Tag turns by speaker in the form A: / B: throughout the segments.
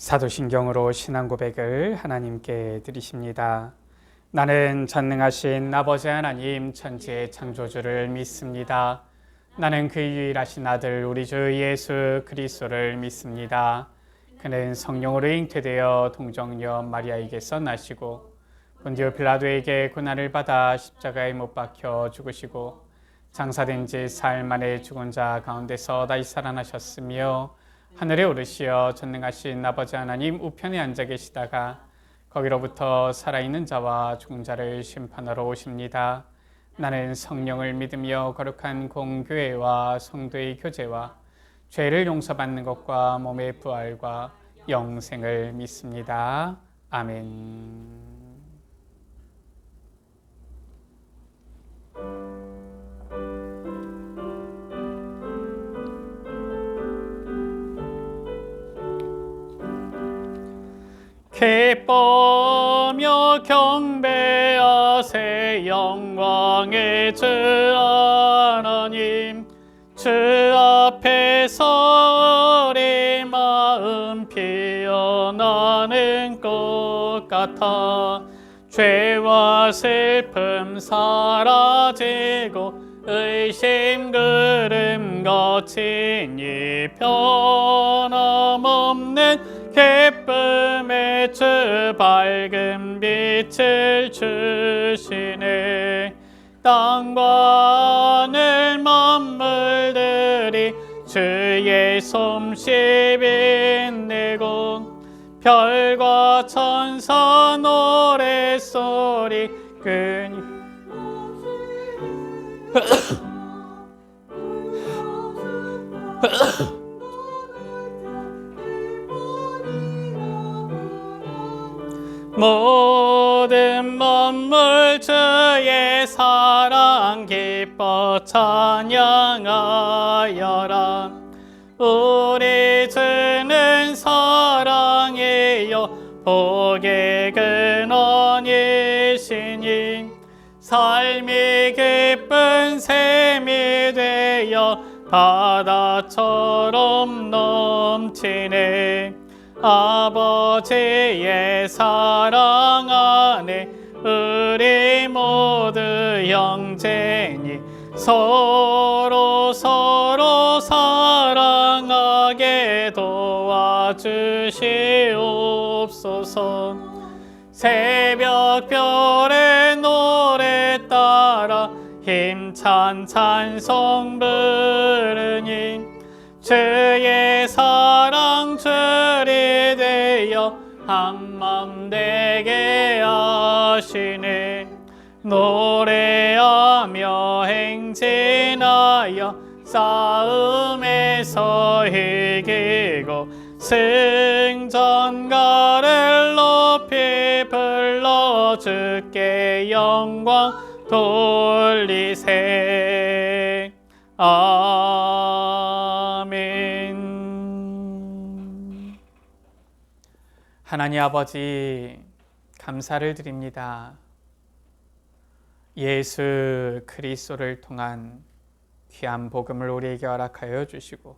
A: 사도신경으로 신앙 고백을 하나님께 드리십니다. 나는 전능하신 아버지 하나님 천지의 창조주를 믿습니다. 나는 그 유일하신 아들 우리 주 예수 그리스도를 믿습니다. 그는 성령으로 잉태되어 동정녀 마리아에게서 나시고 본디오 빌라도에게 고난을 받아 십자가에 못 박혀 죽으시고 장사된 지 사흘 만에 죽은 자 가운데서 다시 살아나셨으며 하늘에 오르시어 전능하신 아버지 하나님 우편에 앉아 계시다가 거기로부터 살아있는 자와 죽은 자를 심판하러 오십니다. 나는 성령을 믿으며 거룩한 공교회와 성도의 교제와 죄를 용서받는 것과 몸의 부활과 영생을 믿습니다. 아멘. 기뻐하며 경배하세 영광의 주 하나님. 주 앞에서 우리 마음 피어나는 것 같아 죄와 슬픔 사라지고 의심 그름 거치니 변함없는 기쁨의 주 밝은 빛을 주시네. 땅과 하늘 만물들이 주의 솜씨 빛내고 별과 천사 노래소리 모든 만물 주의 사랑 기뻐 찬양하여라. 우리 주는 사랑이요 복의 근원이시니 삶이 기쁜 샘이 되어 바다처럼 넘치네. 아버지의 사랑 안에 우리 모두 형제니 서로 사랑하게 도와주시옵소서. 새벽별의 노래 따라 힘찬 찬송 부르니 주의 사랑 줄이 되어 한맘 되게 하시네. 노래하며 행진하여 싸움에서 이기고 승전가를 높이 불러 주께 영광 돌리세. 아멘. 하나님 아버지 감사를 드립니다. 예수 그리스도를 통한 귀한 복음을 우리에게 허락하여 주시고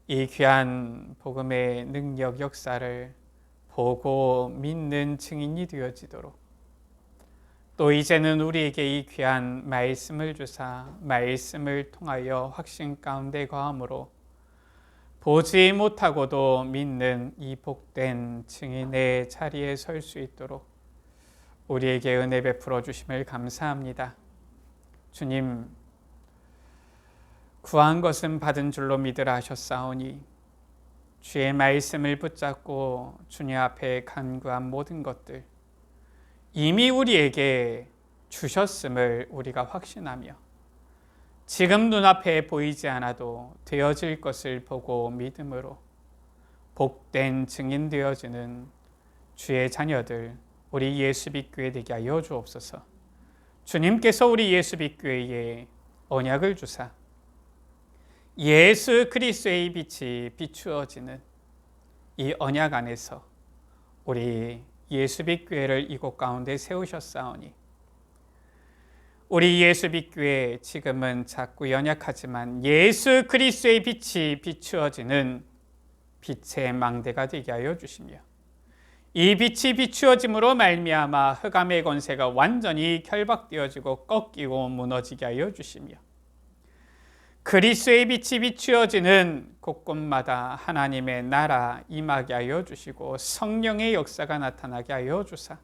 A: 이 귀한 복음의 능력 역사를 보고 믿는 증인이 되어지도록 또 이제는 우리에게 이 귀한 말씀을 주사 말씀을 통하여 확신 가운데 거함으로 보지 못하고도 믿는 이 복된 증인의 자리에 설 수 있도록 우리에게 은혜 베풀어 주심을 감사합니다. 주님, 구한 것은 받은 줄로 믿으라 하셨사오니 주의 말씀을 붙잡고 주님 앞에 간구한 모든 것들 이미 우리에게 주셨음을 우리가 확신하며 지금 눈앞에 보이지 않아도 되어질 것을 보고 믿음으로 복된 증인 되어지는 주의 자녀들 우리 예수빛교회 되게 하여 주옵소서. 주님께서 우리 예수빛교회에 언약을 주사 예수 그리스도의 빛이 비추어지는 이 언약 안에서 우리 예수빛교회를 이곳 가운데 세우셨사오니 우리 예수빛교회 지금은 작고 연약하지만 예수 그리스도의 빛이 비추어지는 빛의 망대가 되게 하여 주시며 이 빛이 비추어짐으로 말미암아 흑암의 권세가 완전히 결박되어지고 꺾이고 무너지게 하여 주시며 그리스도의 빛이 비추어지는 곳곳마다 하나님의 나라 임하게 하여 주시고 성령의 역사가 나타나게 하여 주사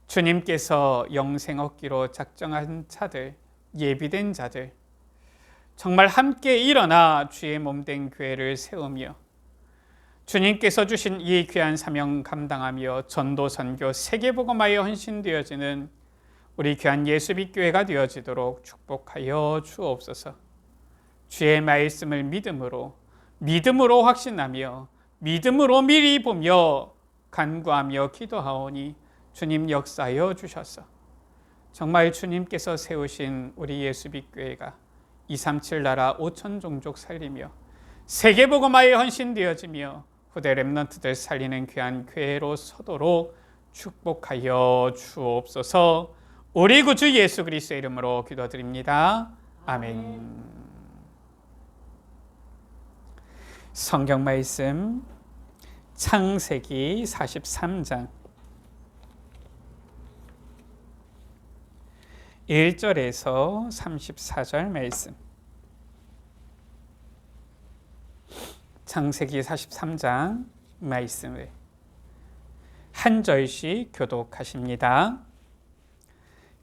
A: 주님께서 영생 얻기로 작정한 자들, 예비된 자들 정말 함께 일어나 주의 몸된 교회를 세우며 주님께서 주신 이 귀한 사명 감당하며 전도 선교 세계복음화에 헌신되어지는 우리 귀한 예수빛 교회가 되어지도록 축복하여 주옵소서. 주의 말씀을 믿음으로 확신하며 믿음으로 미리 보며 간구하며 기도하오니 주님 역사하여 주셔서 정말 주님께서 세우신 우리 예수빛 교회가 237 나라 5천 종족 살리며 세계복음화에 헌신되어지며 후대 렘넌트들 살리는 귀한 교회로 서도록 축복하여 주옵소서. 우리 구주 예수 그리스도의 이름으로 기도드립니다. 아멘. 성경 말씀 창세기 43장 1절에서 34절 말씀. 창세기 43장 말씀을 한 절씩 교독하십니다.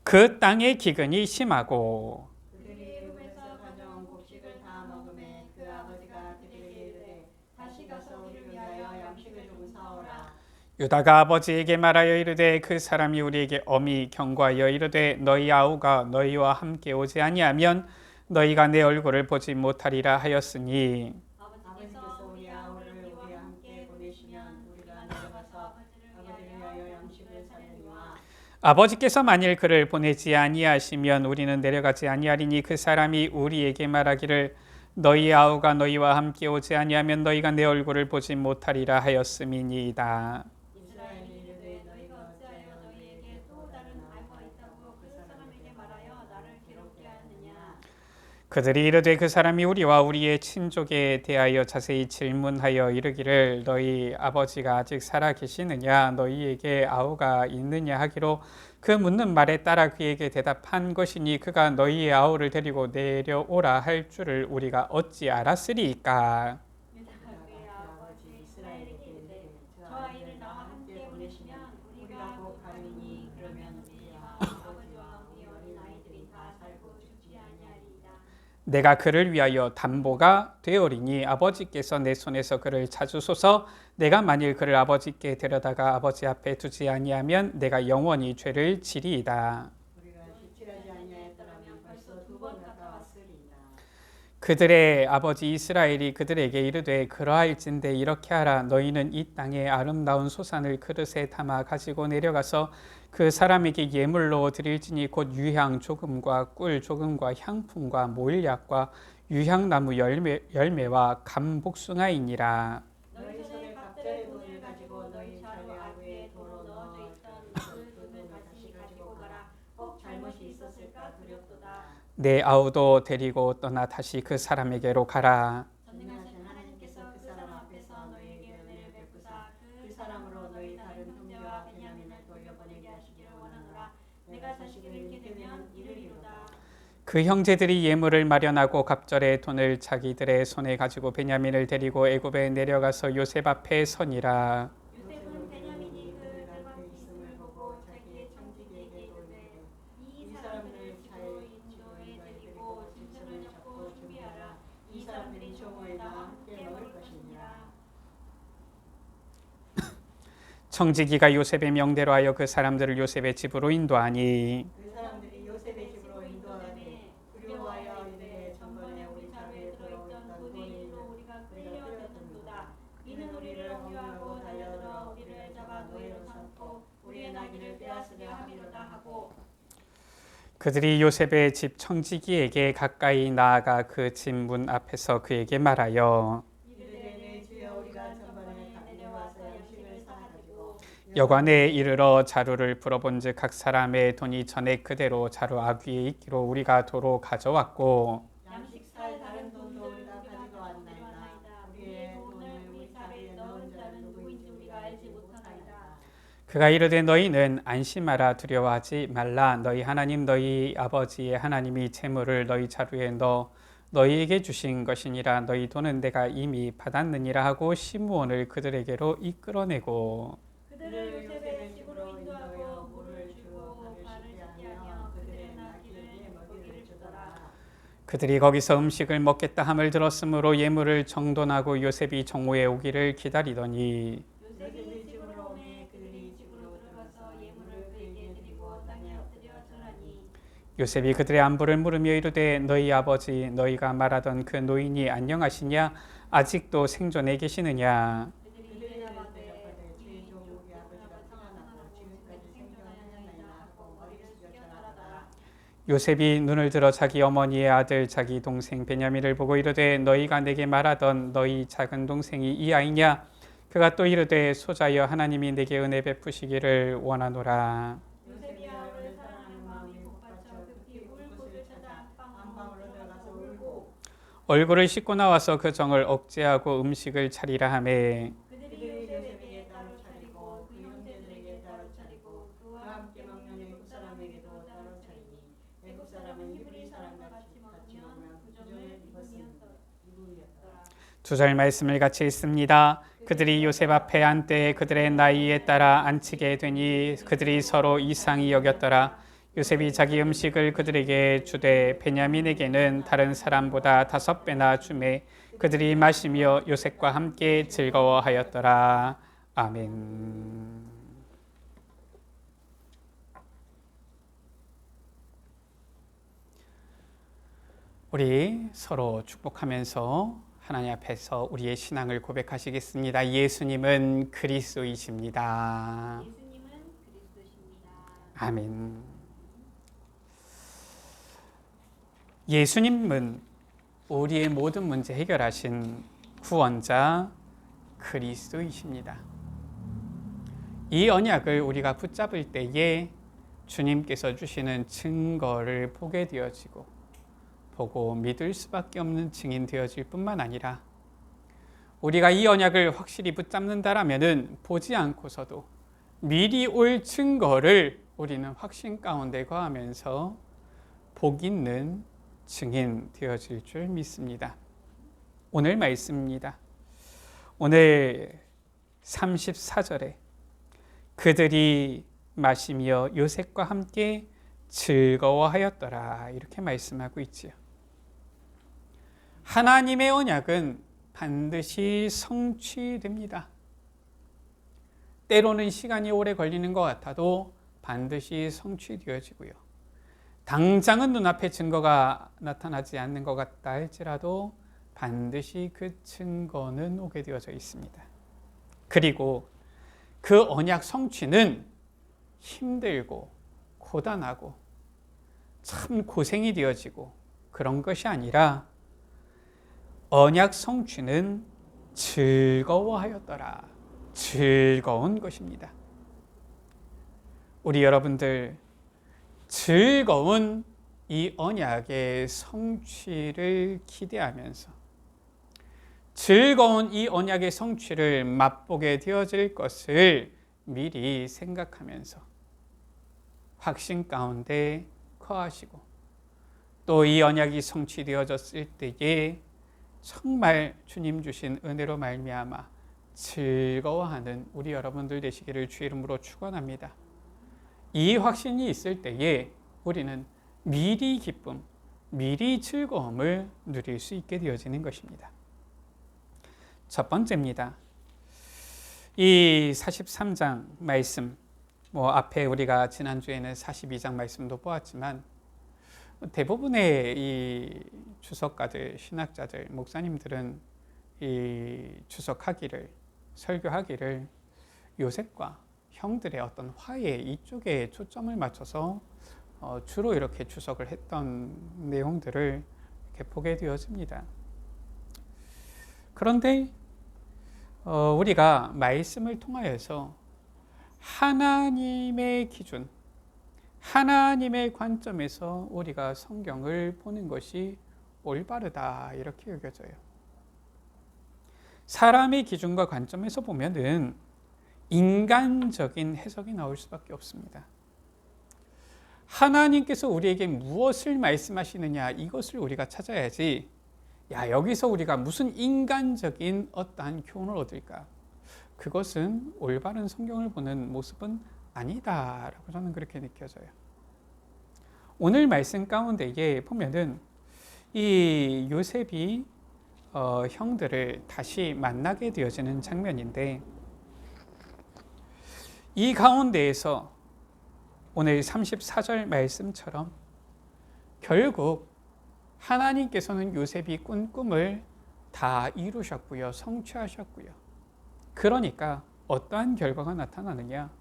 A: 그 땅의 기근이 심하고
B: 그들이 애굽에서 가져온 곡식을 다 먹음에 그 아버지가 그들에게 이르되 다시 가서 우리를 위하여 양식을 좀 사오라.
A: 유다가 아버지에게 말하여 이르되 그 사람이 우리에게 엄히 경고하여 이르되 너희 아우가 너희와 함께 오지 아니하면 너희가 내 얼굴을 보지 못하리라 하였으니
B: 아버지께서 우리 아우를 우리와 함께 보내시면 우리가 내려가서 아버지를 위하여 양식을 사려니와
A: 아버지께서 만일 그를 보내지 아니하시면 우리는 내려가지 아니하리니 그 사람이 우리에게 말하기를 너희 아우가 너희와 함께 오지 아니하면 너희가 내 얼굴을 보지 못하리라 하였음이니이다.
B: 이스라엘이 이르되 너희가 어찌하여 너희에게 또 다른 아우가 있다고 그 사람에게 말하여 나를 괴롭게 하느냐.
A: 그들이 이르되 그 사람이 우리와 우리의 친족에 대하여 자세히 질문하여 이르기를 너희 아버지가 아직 살아 계시느냐 너희에게 아우가 있느냐 하기로 그 묻는 말에 따라 그에게 대답한 것이니 그가 너희의 아우를 데리고 내려오라 할 줄을 우리가 어찌 알았으리까.
B: 유다가 그의 아버지 이스라엘에게 이르되 저 아이를 나와 함께 보내시면 우리가 곧 가리니 그러면 우리와 아버지와 우리 어린 아이들이 다 살고 죽지 아니하리이다.
A: 내가 그를 위하여 담보가 되오리니 아버지께서 내 손에서 그를 찾으소서. 내가 만일 그를 아버지께 데려다가 아버지 앞에 두지 아니하면 내가 영원히 죄를 지리이다.
B: 우리가 지체하지 아니하였더라면 벌써 2번 갔다 왔으리이다.
A: 그들의 아버지 이스라엘이 그들에게 이르되 그러할진대 이렇게 하라. 너희는 이 땅의 아름다운 소산을 그릇에 담아 가지고 내려가서 그 사람에게 예물로 드릴지니 곧 유향 조금과 꿀 조금과 향품과 모일약과 유향나무 열매와 감복숭아이니라.
B: 너희 손에 갑절의 돈을 가지고 너희 자루 아귀에 도로 넣어져 있던 그 돈을 다시 가지고 가라. 꼭 잘못이 있었을까 두렵도다.
A: 내 아우도 데리고 떠나 다시 그 사람에게로 가라.
B: 전능하신 하나님께서 그 사람 앞에서 너희에게 은혜를 베푸사 그 사람으로 너희 다른 형제와 베냐민을 돌려보내게 하시기를 원하노라. 내가 자식을 잃게 되면 이르리로다.
A: 그 형제들이 예물을 마련하고 갑절의 돈을 자기들의 손에 가지고 베냐민을 데리고 애굽에 내려가서 요셉 앞에 서니라.
B: 요셉은 베냐민이 그들 앞에 있음을 보고 자기의 청지기에게 이르되 이 사람들을 집으로 인도해 드리고 짐승을 잡고 준비하라. 이 사람들이 조모에 나와 함께 먹을 것이니라.
A: 청지기가 요셉의 명대로 하여 그 사람들을 요셉의 집으로 인도하니
B: 그 사람들이 요셉의 집으로 인도하되 두려워하여 이르되 전번에 우리 자루에 들어있던 돈의 일로 우리가 끌려들었도다. 이는 우리를 억류하고 달려들어 우리를 잡아 노예로 삼고 우리의 나귀를 빼앗으려 함이로다 하고
A: 그들이 요셉의 집 청지기에게 가까이 나아가 그 집 문 앞에서 그에게 말하여
B: 이르되 내 주여 우리가 전번에 내려와서 양식을 사가지고
A: 여관에 이르러 자루를 풀어본즉 각 사람의 돈이 전에 그대로 자루 아귀에 있기로 우리가 도로 가져왔고
B: 양식 살 다른 돈도 우리가 가지고 왔나이다. 우리의 돈을 우리가 알지 못하나이다.
A: 그가 이르되 너희는 안심하라 두려워하지 말라 너희 하나님 너희 아버지의 하나님이 재물을 너희 자루에 넣어 너희에게 주신 것이니라 너희 돈은 내가 이미 받았느니라 하고 시므온을 그들에게로 이끌어내고
B: 그들을 요셉의 집으로 인도하고 물을 주고 발을 씻게하며 그들의 나귀를 먹이를 주더라.
A: 그들이 거기서 음식을 먹겠다 함을 들었으므로 예물을 정돈하고 요셉이 정오에 오기를 기다리더니
B: 요셉이 집으로 오매 그들이 집으로 들어가서 예물을 그에게 드리고 땅에 엎드려 절하니
A: 요셉이 그들의 안부를 물으며 이르되 너희 아버지 너희가 말하던 그 노인이 안녕하시냐 아직도 생존해 계시느냐
B: 그들이 대답하되 우리 종 아버지가 평안하고 지금까지 생존하였나이다 하고 머리를 숙여 절하더라.
A: 요셉이 눈을 들어 자기 어머니의 아들 자기 동생 베냐민을 보고 이르되 너희가 내게 말하던 너희 작은 동생이 이 아이냐 그가 또 이르되 소자여 하나님이 내게 은혜 베푸시기를 원하노라.
B: 요셉이 아우를 사랑하는 마음이 복받쳐 급히 울 곳을 찾아 안방으로 들어가서 울고
A: 얼굴을 씻고 나와서 그 정을 억제하고 음식을 차리라 하매
B: 그들이 요셉에게 따로 차리고 그 형제들에게 따로 차리고 그와 함께 먹는 애굽 사람에게도 따로 차리니 애굽 사람은 히브리 사람과 같이 먹으면 부정을 입음이었더라.
A: 두 절 말씀을 같이 읽습니다. 그들이 요셉 앞에 앉되 그들의 나이에 따라 앉히게 되니 그들이 서로 이상히 여겼더라. 요셉이 자기 음식을 그들에게 주되 베냐민에게는 다른 사람보다 5배나 주매 그들이 마시며 요셉과 함께 즐거워하였더라. 아멘. 우리 서로 축복하면서 하나님 앞에서 우리의 신앙을 고백하시겠습니다. 예수님은 그리스도이십니다.
B: 예수님은 그리스도십니다.
A: 아멘. 예수님은 우리의 모든 문제 해결하신 구원자 그리스도이십니다. 이 언약을 우리가 붙잡을 때에 주님께서 주시는 증거를 보게 되어지고 보고 믿을 수밖에 없는 증인 되어질 뿐만 아니라 우리가 이 언약을 확실히 붙잡는다라면은 보지 않고서도 미리 올 증거를 우리는 확신 가운데 거하면서 복 있는 증인 되어질 줄 믿습니다. 오늘 말씀입니다. 오늘 34절에 그들이 마시며 요셉과 함께 즐거워하였더라 이렇게 말씀하고 있지요. 하나님의 언약은 반드시 성취됩니다. 때로는 시간이 오래 걸리는 것 같아도 반드시 성취되어지고요. 당장은 눈앞에 증거가 나타나지 않는 것 같다 할지라도 반드시 그 증거는 오게 되어져 있습니다. 그리고 그 언약 성취는 힘들고 고단하고 참 고생이 되어지고 그런 것이 아니라 언약 성취는 즐거워하였더라. 즐거운 것입니다. 우리 여러분들 즐거운 이 언약의 성취를 기대하면서 즐거운 이 언약의 성취를 맛보게 되어질 것을 미리 생각하면서 확신 가운데 거하시고 또 이 언약이 성취되어졌을 때에 정말 주님 주신 은혜로 말미암아 즐거워하는 우리 여러분들 되시기를 주의 이름으로 축원합니다. 이 확신이 있을 때에 우리는 미리 기쁨, 미리 즐거움을 누릴 수 있게 되어지는 것입니다. 첫 번째입니다. 이 43장 말씀, 앞에 우리가 지난주에는 42장 말씀도 보았지만 대부분의 이 주석가들, 신학자들, 목사님들은 이 주석하기를, 설교하기를 요셉과 형들의 어떤 화해 이쪽에 초점을 맞춰서 주로 이렇게 주석을 했던 내용들을 이렇게 보게 되어집니다. 그런데 우리가 말씀을 통하여서 하나님의 기준, 하나님의 관점에서 우리가 성경을 보는 것이 올바르다 이렇게 여겨져요. 사람의 기준과 관점에서 보면은 인간적인 해석이 나올 수밖에 없습니다. 하나님께서 우리에게 무엇을 말씀하시느냐 이것을 우리가 찾아야지 여기서 우리가 무슨 인간적인 어떠한 교훈을 얻을까? 그것은 올바른 성경을 보는 모습은 아니다라고 저는 그렇게 느껴져요. 오늘 말씀 가운데에 보면은 이 요셉이 형들을 다시 만나게 되어지는 장면인데 이 가운데에서 오늘 34절 말씀처럼 결국 하나님께서는 요셉이 꾼 꿈을 다 이루셨고요. 성취하셨고요. 그러니까 어떠한 결과가 나타나느냐?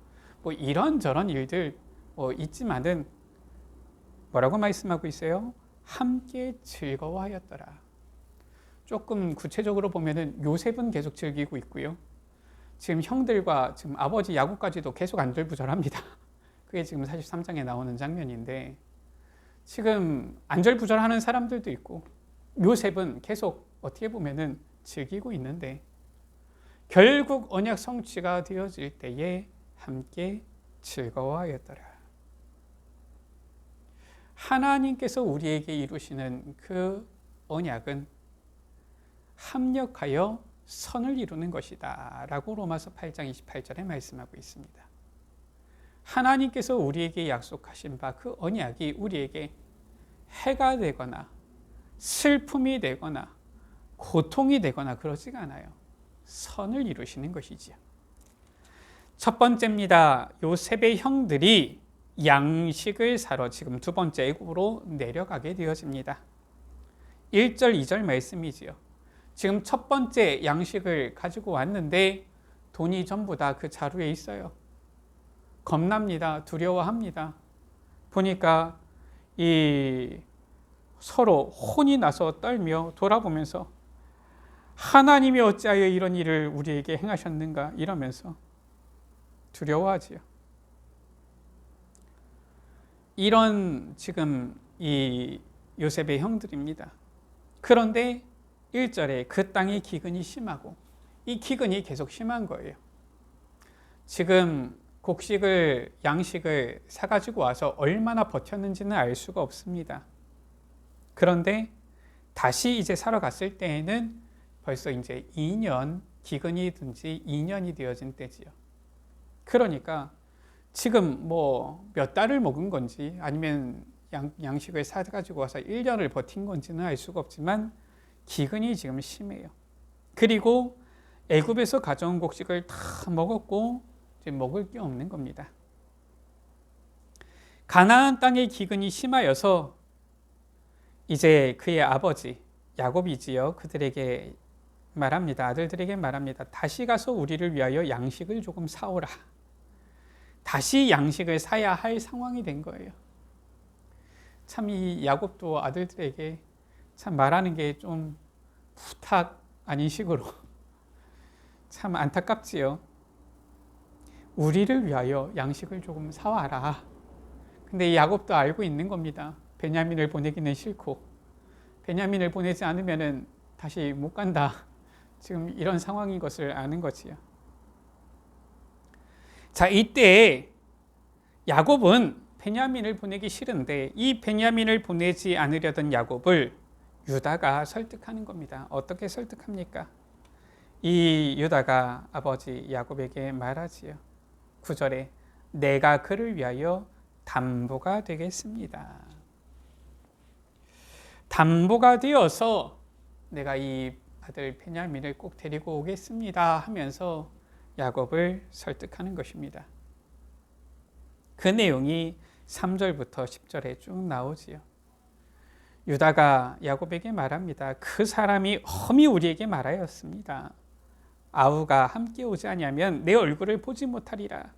A: 이런저런 일들 있지만은 뭐라고 말씀하고 있어요? 함께 즐거워하였더라. 조금 구체적으로 보면은 요셉은 계속 즐기고 있고요. 지금 형들과 지금 아버지 야곱까지도 계속 안절부절합니다. 그게 지금 43장에 나오는 장면인데 지금 안절부절하는 사람들도 있고 요셉은 계속 어떻게 보면은 즐기고 있는데 결국 언약 성취가 되어질 때에 함께 즐거워하였더라. 하나님께서 우리에게 이루시는 그 언약은 합력하여 선을 이루는 것이다 라고 로마서 8장 28절에 말씀하고 있습니다. 하나님께서 우리에게 약속하신 바 그 언약이 우리에게 해가 되거나 슬픔이 되거나 고통이 되거나 그러지가 않아요. 선을 이루시는 것이지요. 첫 번째입니다. 요셉의 형들이 양식을 사러 지금 두 번째 애굽으로 내려가게 되어집니다. 1절 2절 말씀이지요. 지금 첫 번째 양식을 가지고 왔는데 돈이 전부 다 그 자루에 있어요. 겁납니다. 두려워합니다. 보니까 서로 혼이 나서 떨며 돌아보면서 하나님이 어찌하여 이런 일을 우리에게 행하셨는가 이러면서 두려워하지요. 이런 지금 이 요셉의 형들입니다. 그런데 1절에 그 땅의 기근이 심하고 이 기근이 계속 심한 거예요. 지금 곡식을 양식을 사가지고 와서 얼마나 버텼는지는 알 수가 없습니다. 그런데 다시 이제 사러 갔을 때에는 벌써 이제 2년 기근이 든지 2년이 되어진 때지요. 그러니까 지금 몇 달을 먹은 건지 아니면 양식을 사가지고 와서 1년을 버틴 건지는 알 수가 없지만 기근이 지금 심해요. 그리고 애굽에서 가져온 곡식을 다 먹었고 이제 먹을 게 없는 겁니다. 가나안 땅의 기근이 심하여서 이제 그의 아버지 야곱이지요. 그들에게 말합니다. 아들들에게 말합니다. 다시 가서 우리를 위하여 양식을 조금 사오라. 다시 양식을 사야 할 상황이 된 거예요. 참 이 야곱도 아들들에게 참 말하는 게 좀 부탁 아닌 식으로 참 안타깝지요. 우리를 위하여 양식을 조금 사와라. 근데 이 야곱도 알고 있는 겁니다. 베냐민을 보내기는 싫고 베냐민을 보내지 않으면 다시 못 간다. 지금 이런 상황인 것을 아는 거지요. 자, 이때 야곱은 베냐민을 보내기 싫은데 이 베냐민을 보내지 않으려던 야곱을 유다가 설득하는 겁니다. 어떻게 설득합니까? 이 유다가 아버지 야곱에게 말하지요. 9절에 내가 그를 위하여 담보가 되겠습니다. 담보가 되어서 내가 이 아들 베냐민을 꼭 데리고 오겠습니다 하면서 야곱을 설득하는 것입니다. 그 내용이 3절부터 10절에 쭉 나오지요. 유다가 야곱에게 말합니다. 그 사람이 험히 우리에게 말하였습니다. 아우가 함께 오지 아니하면 내 얼굴을 보지 못하리라.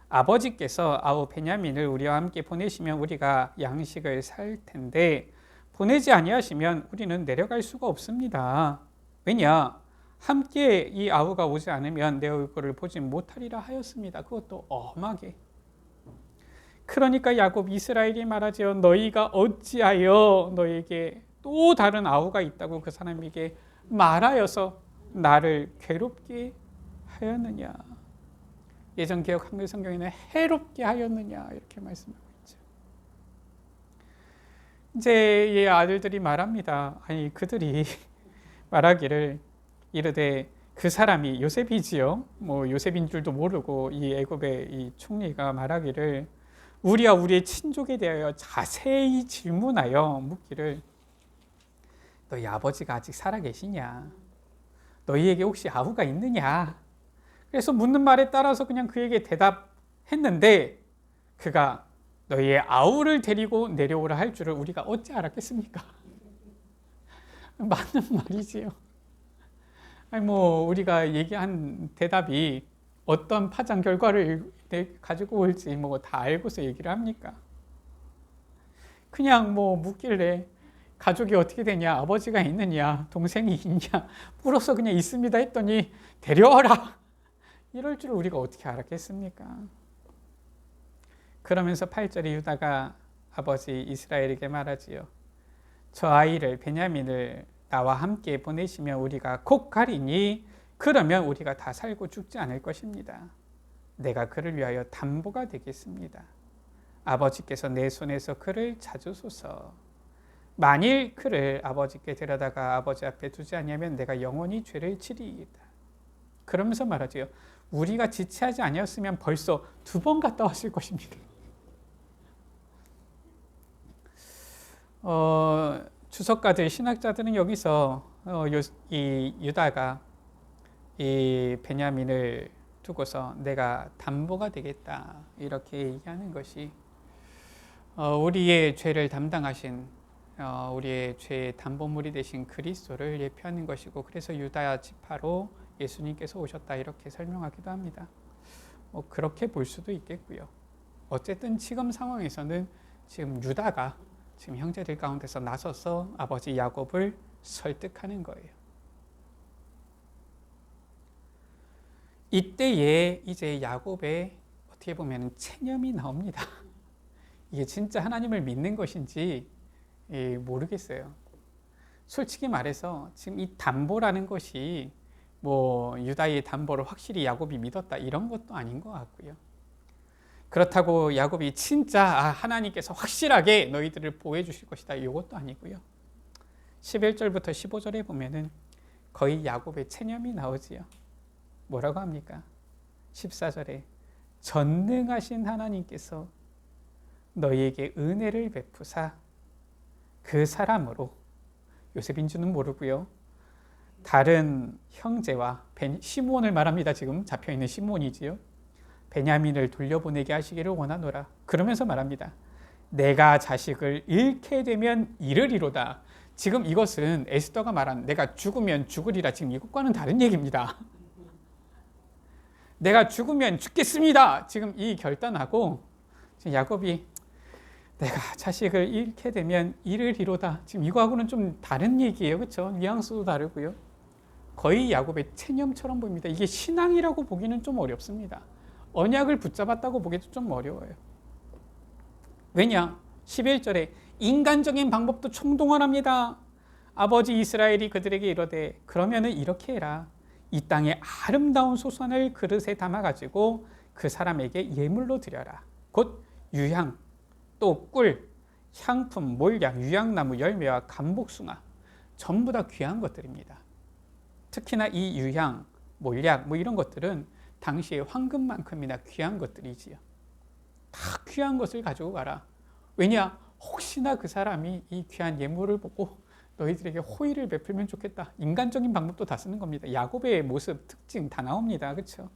A: 아버지께서 아우 베냐민을 우리와 함께 보내시면 우리가 양식을 살 텐데 보내지 아니하시면 우리는 내려갈 수가 없습니다. 왜냐? 함께 이 아우가 오지 않으면 내 얼굴을 보지 못하리라 하였습니다. 그것도 엄하게. 그러니까 야곱 이스라엘이 말하지요. 너희가 어찌하여 너에게 또 다른 아우가 있다고 그 사람에게 말하여서 나를 괴롭게 하였느냐. 예전 개역 한글 성경에는 해롭게 하였느냐 이렇게 말씀하고 있죠. 이제 이 아들들이 말합니다. 아니 그들이 말하기를 이르되 그 사람이 요셉이지요. 뭐 요셉인 줄도 모르고 이 애굽의 이 총리가 말하기를 우리와 우리의 친족에 대하여 자세히 질문하여 묻기를 너희 아버지가 아직 살아계시냐? 너희에게 혹시 아우가 있느냐? 그래서 묻는 말에 따라서 그냥 그에게 대답했는데 그가 너희의 아우를 데리고 내려오라 할 줄을 우리가 어찌 알았겠습니까? 맞는 말이지요. 아니 뭐 우리가 얘기한 대답이 어떤 파장 결과를 가지고 올지 뭐 다 알고서 얘기를 합니까? 그냥 뭐 묻길래 가족이 어떻게 되냐, 아버지가 있느냐, 동생이 있냐 물어서 그냥 있습니다 했더니 데려와라 이럴 줄 우리가 어떻게 알았겠습니까? 그러면서 8절에 유다가 아버지 이스라엘에게 말하지요. 저 아이를 베냐민을 나와 함께 보내시면 우리가 곧 가리니 그러면 우리가 다 살고 죽지 않을 것입니다. 내가 그를 위하여 담보가 되겠습니다. 아버지께서 내 손에서 그를 찾으소서. 만일 그를 아버지께 데려다가 아버지 앞에 두지 않으면 내가 영원히 죄를 지리이다. 그러면서 말하지요. 우리가 지체하지 아니었으면 벌써 2번 갔다 왔을 것입니다. 주석가들, 신학자들은 여기서 이 유다가 이 베냐민을 두고서 내가 담보가 되겠다 이렇게 얘기하는 것이 우리의 죄를 담당하신 우리의 죄의 담보물이 되신 그리스도를 예표하는 것이고 그래서 유다 지파로 예수님께서 오셨다 이렇게 설명하기도 합니다. 그렇게 볼 수도 있겠고요. 어쨌든 지금 상황에서는 지금 유다가 지금 형제들 가운데서 나서서 아버지 야곱을 설득하는 거예요. 이때에 이제 야곱의 어떻게 보면 체념이 나옵니다. 이게 진짜 하나님을 믿는 것인지 모르겠어요. 솔직히 말해서 지금 이 담보라는 것이 뭐 유다의 담보를 확실히 야곱이 믿었다 이런 것도 아닌 것 같고요. 그렇다고 야곱이 진짜 하나님께서 확실하게 너희들을 보호해 주실 것이다 이것도 아니고요. 11절부터 15절에 보면은 거의 야곱의 체념이 나오지요. 뭐라고 합니까? 14절에 전능하신 하나님께서 너희에게 은혜를 베푸사 그 사람으로 요셉인 줄은 모르고요. 다른 형제와 시므온을 말합니다. 지금 잡혀있는 시므온이지요. 베냐민을 돌려보내게 하시기를 원하노라. 그러면서 말합니다. 내가 자식을 잃게 되면 잃으리로다. 지금 이것은 에스더가 말한 내가 죽으면 죽으리라 지금 이것과는 다른 얘기입니다. 내가 죽으면 죽겠습니다. 지금 이 결단하고 지금 야곱이 내가 자식을 잃게 되면 잃으리로다. 지금 이거하고는 좀 다른 얘기예요. 그렇죠? 뉘앙스도 다르고요. 거의 야곱의 체념처럼 보입니다. 이게 신앙이라고 보기는 좀 어렵습니다. 언약을 붙잡았다고 보기도 좀 어려워요. 왜냐? 11절에 인간적인 방법도 총동원합니다. 아버지 이스라엘이 그들에게 이르되 그러면은 이렇게 해라. 이 땅의 아름다운 소선을 그릇에 담아가지고 그 사람에게 예물로 드려라. 곧 유향, 또 꿀, 향품, 몰약, 유향나무 열매와 감복숭아 전부 다 귀한 것들입니다. 특히나 이 유향, 몰약 뭐 이런 것들은 당시에 황금만큼이나 귀한 것들이지요. 다 귀한 것을 가지고 가라. 왜냐? 혹시나 그 사람이 이 귀한 예물을 보고 너희들에게 호의를 베풀면 좋겠다. 인간적인 방법도 다 쓰는 겁니다. 야곱의 모습, 특징 다 나옵니다. 그렇죠?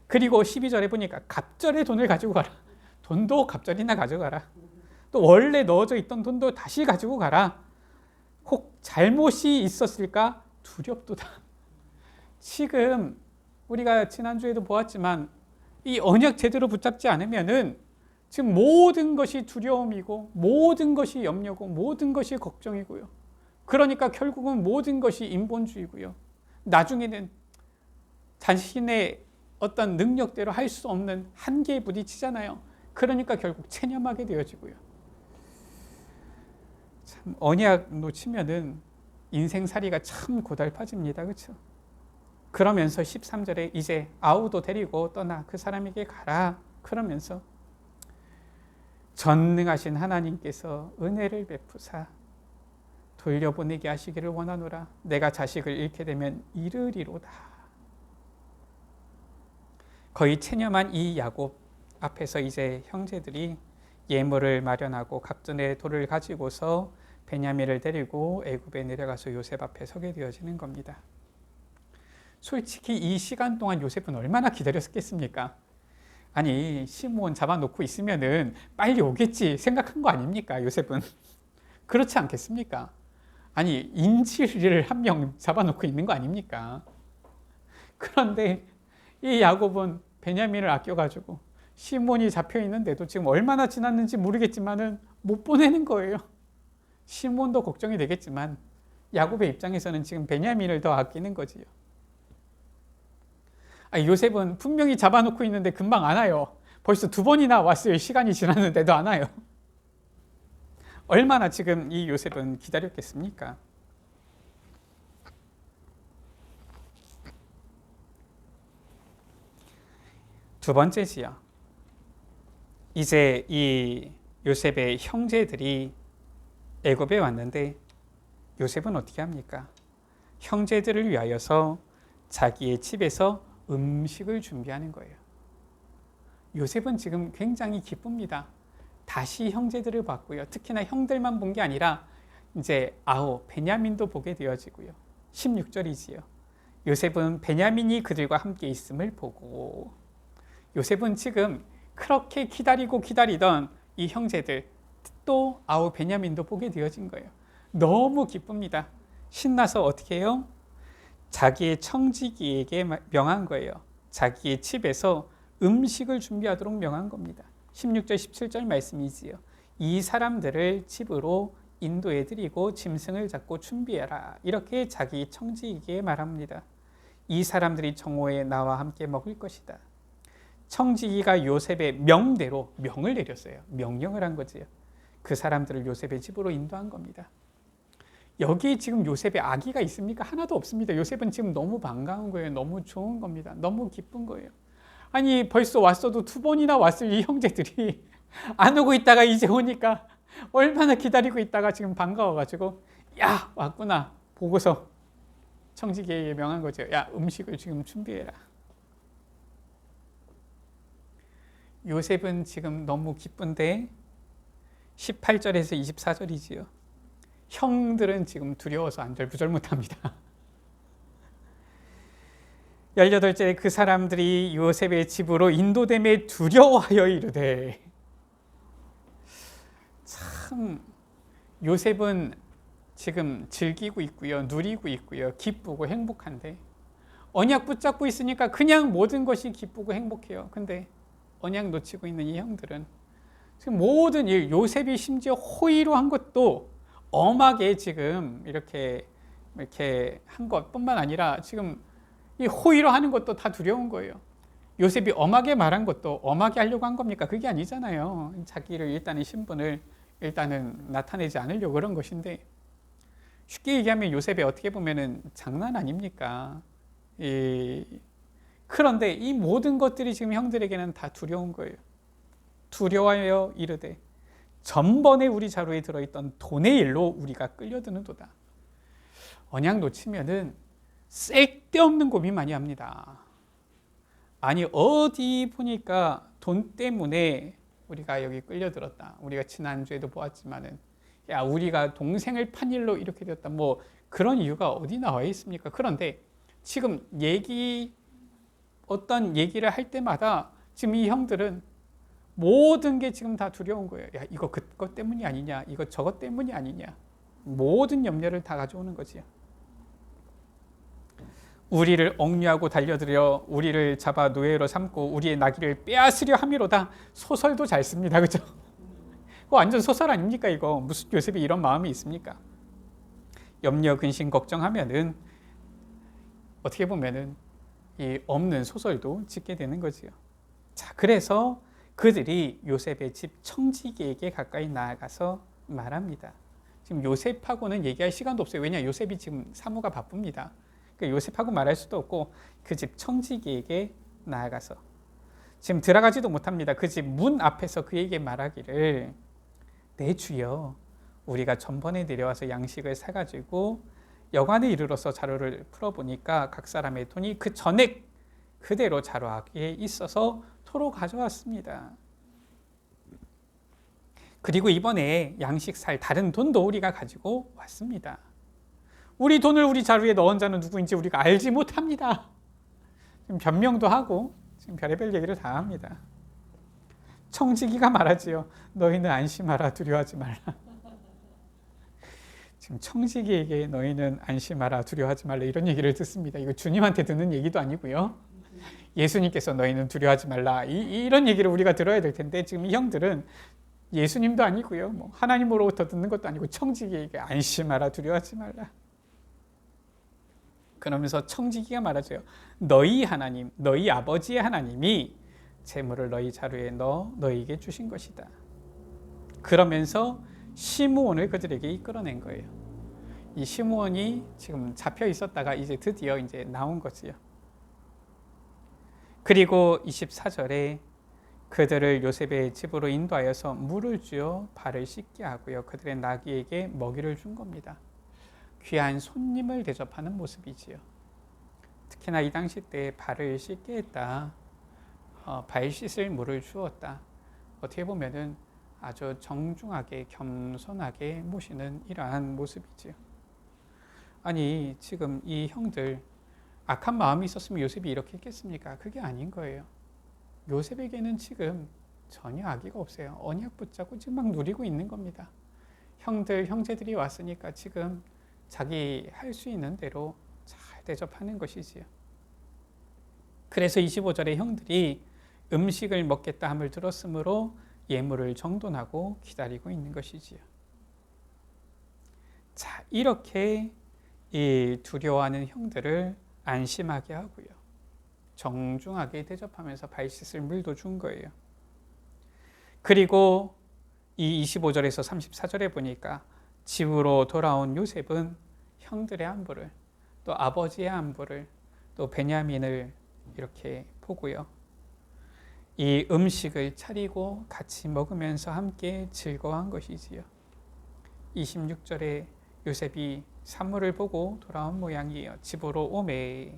A: 그리고 12절에 보니까 갑절의 돈을 가지고 가라. 돈도 갑절이나 가져가라. 또 원래 넣어져 있던 돈도 다시 가지고 가라. 혹 잘못이 있었을까 두렵도다. 지금 우리가 지난주에도 보았지만 이 언약 제대로 붙잡지 않으면은 지금 모든 것이 두려움이고 모든 것이 염려고 모든 것이 걱정이고요. 그러니까 결국은 모든 것이 인본주의고요. 나중에는 자신의 어떤 능력대로 할 수 없는 한계에 부딪히잖아요. 그러니까 결국 체념하게 되어지고요. 참 언약 놓치면은 인생살이가 참 고달파집니다. 그렇죠? 그러면서 13절에 이제 아우도 데리고 떠나 그 사람에게 가라. 그러면서 전능하신 하나님께서 은혜를 베푸사 돌려보내게 하시기를 원하노라. 내가 자식을 잃게 되면 이르리로다. 거의 체념한 이 야곱 앞에서 이제 형제들이 예물을 마련하고 각종의 돌을 가지고서 베냐민을 데리고 애굽에 내려가서 요셉 앞에 서게 되어지는 겁니다. 솔직히 이 시간 동안 요셉은 얼마나 기다렸겠습니까? 아니, 시므온 잡아놓고 있으면은 빨리 오겠지 생각한 거 아닙니까? 요셉은 그렇지 않겠습니까? 아니, 인질을 한 명 잡아놓고 있는 거 아닙니까? 그런데 이 야곱은 베냐민을 아껴가지고 시므온이 잡혀 있는데도 지금 얼마나 지났는지 모르겠지만은 못 보내는 거예요. 시므온도 걱정이 되겠지만 야곱의 입장에서는 지금 베냐민을 더 아끼는 거지요. 요셉은 분명히 잡아놓고 있는데 금방 안 와요. 벌써 2번이나 왔어요. 시간이 지났는데도 안 와요. 얼마나 지금 이 요셉은 기다렸겠습니까? 두 번째지요. 이제 이 요셉의 형제들이 애굽에 왔는데 요셉은 어떻게 합니까? 형제들을 위하여서 자기의 집에서 음식을 준비하는 거예요. 요셉은 지금 굉장히 기쁩니다. 다시 형제들을 봤고요. 특히나 형들만 본 게 아니라 이제 베냐민도 보게 되어지고요. 16절이지요. 요셉은 베냐민이 그들과 함께 있음을 보고 요셉은 지금 그렇게 기다리고 기다리던 이 형제들 또 베냐민도 보게 되어진 거예요. 너무 기쁩니다. 신나서 어떻게 해요? 자기의 청지기에게 명한 거예요. 자기의 집에서 음식을 준비하도록 명한 겁니다. 16절 17절 말씀이지요. 이 사람들을 집으로 인도해드리고 짐승을 잡고 준비해라. 이렇게 자기 청지기에게 말합니다. 이 사람들이 정오에 나와 함께 먹을 것이다. 청지기가 요셉의 명대로 명을 내렸어요. 명령을 한 거지요. 그 사람들을 요셉의 집으로 인도한 겁니다. 여기 지금 요셉의 악의가 있습니까? 하나도 없습니다. 요셉은 지금 너무 반가운 거예요. 너무 좋은 겁니다. 너무 기쁜 거예요. 아니, 벌써 왔어도 2번이나 왔을 이 형제들이 안 오고 있다가 이제 오니까 얼마나 기다리고 있다가 지금 반가워가지고 야, 왔구나 보고서 청지기에게 명한 거죠. 야, 음식을 지금 준비해라. 요셉은 지금 너무 기쁜데 18절에서 24절이지요. 형들은 지금 두려워서 안절부절 못합니다. 18절에 그 사람들이 요셉의 집으로 인도됨에 두려워하여 이르되. 참 요셉은 지금 즐기고 있고요. 누리고 있고요. 기쁘고 행복한데 언약 붙잡고 있으니까 그냥 모든 것이 기쁘고 행복해요. 근데 언약 놓치고 있는 이 형들은 지금 모든 일, 요셉이 심지어 호의로 한 것도 엄하게 지금 이렇게 한 것뿐만 아니라 지금 이 호의로 하는 것도 다 두려운 거예요. 요셉이 엄하게 말한 것도 엄하게 하려고 한 겁니까? 그게 아니잖아요. 자기를 일단은 신분을 일단은 나타내지 않으려고 그런 것인데 쉽게 얘기하면 요셉이 어떻게 보면은 장난 아닙니까? 그런데 이 모든 것들이 지금 형들에게는 다 두려운 거예요. 두려워하여 이르되 전번에 우리 자루에 들어있던 돈의 일로 우리가 끌려드는도다. 언약 놓치면은 쓸데없는 고민 많이 합니다. 아니 어디 보니까 돈 때문에 우리가 여기 끌려들었다. 우리가 지난주에도 보았지만은 야 우리가 동생을 판 일로 이렇게 되었다. 뭐 그런 이유가 어디 나와 있습니까? 그런데 지금 어떤 얘기를 할 때마다 지금 이 형들은 모든 게 지금 다 두려운 거예요. 야 이거 그것 때문이 아니냐, 이거 저것 때문이 아니냐. 모든 염려를 다 가져오는 거지요. 우리를 억류하고 달려들여 우리를 잡아 노예로 삼고 우리의 나귀를 빼앗으려 함이로다. 소설도 잘 씁니다. 그죠? 완전 소설 아닙니까 이거? 무슨 요셉이 이런 마음이 있습니까? 염려, 근심, 걱정하면은 어떻게 보면은 이 없는 소설도 짓게 되는 거지요. 자, 그래서 그들이 요셉의 집 청지기에게 가까이 나아가서 말합니다. 지금 요셉하고는 얘기할 시간도 없어요. 왜냐? 요셉이 지금 사무가 바쁩니다. 그러니까 요셉하고 말할 수도 없고 그 집 청지기에게 나아가서 지금 들어가지도 못합니다. 그 집 문 앞에서 그에게 말하기를 내 주여 우리가 전번에 내려와서 양식을 사가지고 여관에 이르러서 자루를 풀어보니까 각 사람의 돈이 그 전액 그대로 자루하기에 있어서 토로 가져왔습니다. 그리고 이번에 양식 살 다른 돈도 우리가 가지고 왔습니다. 우리 돈을 우리 자루에 넣은 자는 누구인지 우리가 알지 못합니다. 지금 변명도 하고 지금 별의별 얘기를 다 합니다. 청지기가 말하지요. 너희는 안심하라 두려워하지 말라. 지금 청지기에게 너희는 안심하라 두려워하지 말라 이런 얘기를 듣습니다. 이거 주님한테 듣는 얘기도 아니고요. 예수님께서 너희는 두려워하지 말라 이런 얘기를 우리가 들어야 될 텐데 지금 이 형들은 예수님도 아니고요. 뭐 하나님으로부터 듣는 것도 아니고 청지기에게 안심하라 두려워하지 말라. 그러면서 청지기가 말하죠. 너희 하나님, 너희 아버지의 하나님이 재물을 너희 자루에 넣어 너희에게 주신 것이다. 그러면서 시므온을 그들에게 이끌어낸 거예요. 이 시므온이 지금 잡혀 있었다가 이제 드디어 이제 나온 거지요. 그리고 24절에 그들을 요셉의 집으로 인도하여서 물을 주어 발을 씻게 하고요. 그들의 나귀에게 먹이를 준 겁니다. 귀한 손님을 대접하는 모습이지요. 특히나 이 당시 때 발을 씻게 했다. 발 씻을 물을 주었다. 어떻게 보면은 아주 정중하게 겸손하게 모시는 이러한 모습이지요. 아니 지금 이 형들 악한 마음이 있었으면 요셉이 이렇게 했겠습니까? 그게 아닌 거예요. 요셉에게는 지금 전혀 악의가 없어요. 언약 붙잡고 지금 막 누리고 있는 겁니다. 형제들이 왔으니까 지금 자기 할 수 있는 대로 잘 대접하는 것이지요. 그래서 25절에 형들이 음식을 먹겠다 함을 들었으므로 예물을 정돈하고 기다리고 있는 것이지요. 자, 이렇게 이 두려워하는 형들을 안심하게 하고요. 정중하게 대접하면서 발 씻을 물도 준 거예요. 그리고 이 25절에서 34절에 보니까 집으로 돌아온 요셉은 형들의 안부를 또 아버지의 안부를 또 베냐민을 이렇게 보고요. 이 음식을 차리고 같이 먹으면서 함께 즐거워한 것이지요. 26절에 요셉이 산물을 보고 돌아온 모양이에요. 집으로 오매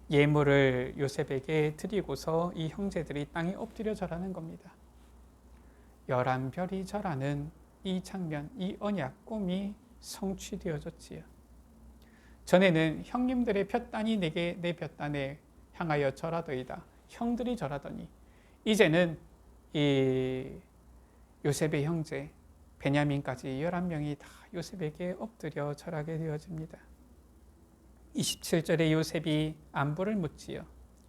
A: 예물을 요셉에게 드리고서 이 형제들이 땅에 엎드려 절하는 겁니다. 11별이 절하는 이 장면, 이 언약 꿈이 성취되어졌지요. 전에는 형님들의 볕단이 내게 내 볕단에 향하여 절하더이다. 형들이 절하더니 이제는 이 요셉의 형제 베냐민까지 11명이 다 요셉에게 엎드려 절하게 되어집니다. 27절에 요셉이 안부를 묻지요.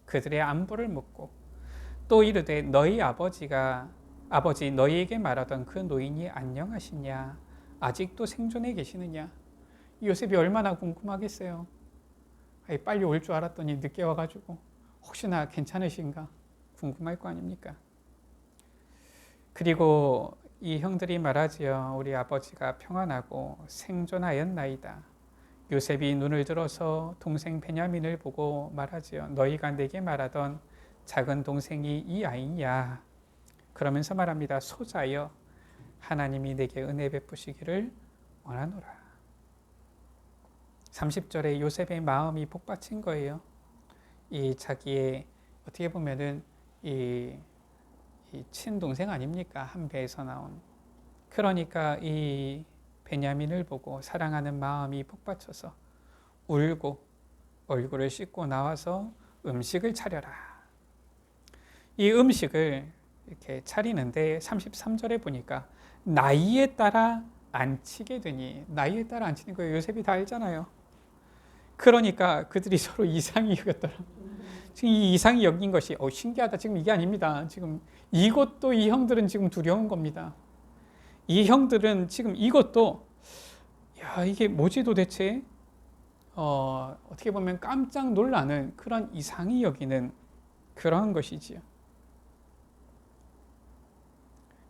A: 그들의 안부를 묻고 또 이르되 너희 아버지 너희에게 말하던 그 노인이 안녕하시냐? 아직도 생존해 계시느냐? 요셉이 얼마나 궁금하겠어요. 빨리 올 줄 알았더니 늦게 와가지고 혹시나 괜찮으신가 궁금할 거 아닙니까? 그리고 이 형들이 말하지요. 우리 아버지가 평안하고 생존하였나이다. 요셉이 눈을 들어서 동생 베냐민을 보고 말하지요. 너희가 내게 말하던 작은 동생이 이 아이냐? 그러면서 말합니다. 소자여 하나님이 내게 은혜 베푸시기를 원하노라. 30절에 요셉의 마음이 복받친 거예요. 이 자기의 어떻게 보면은 이 친동생 아닙니까? 한 배에서 나온. 그러니까 이 베냐민을 보고 사랑하는 마음이 복받쳐서 울고 얼굴을 씻고 나와서 음식을 차려라. 이 음식을 이렇게 차리는데 33절에 보니까 나이에 따라 안치게 되니 나이에 따라 안치는 거예요. 요셉이 다 알잖아요. 그러니까 그들이 서로 이상히 여겼더라. 지금 이 이상히 여긴 것이 신기하다. 지금 이게 아닙니다. 지금 이것도 이 형들은 지금 두려운 겁니다. 이 형들은 지금 이것도 이게 뭐지 도대체 어떻게 보면 깜짝 놀라는 그런 이상히 여기는 그러한 것이지요.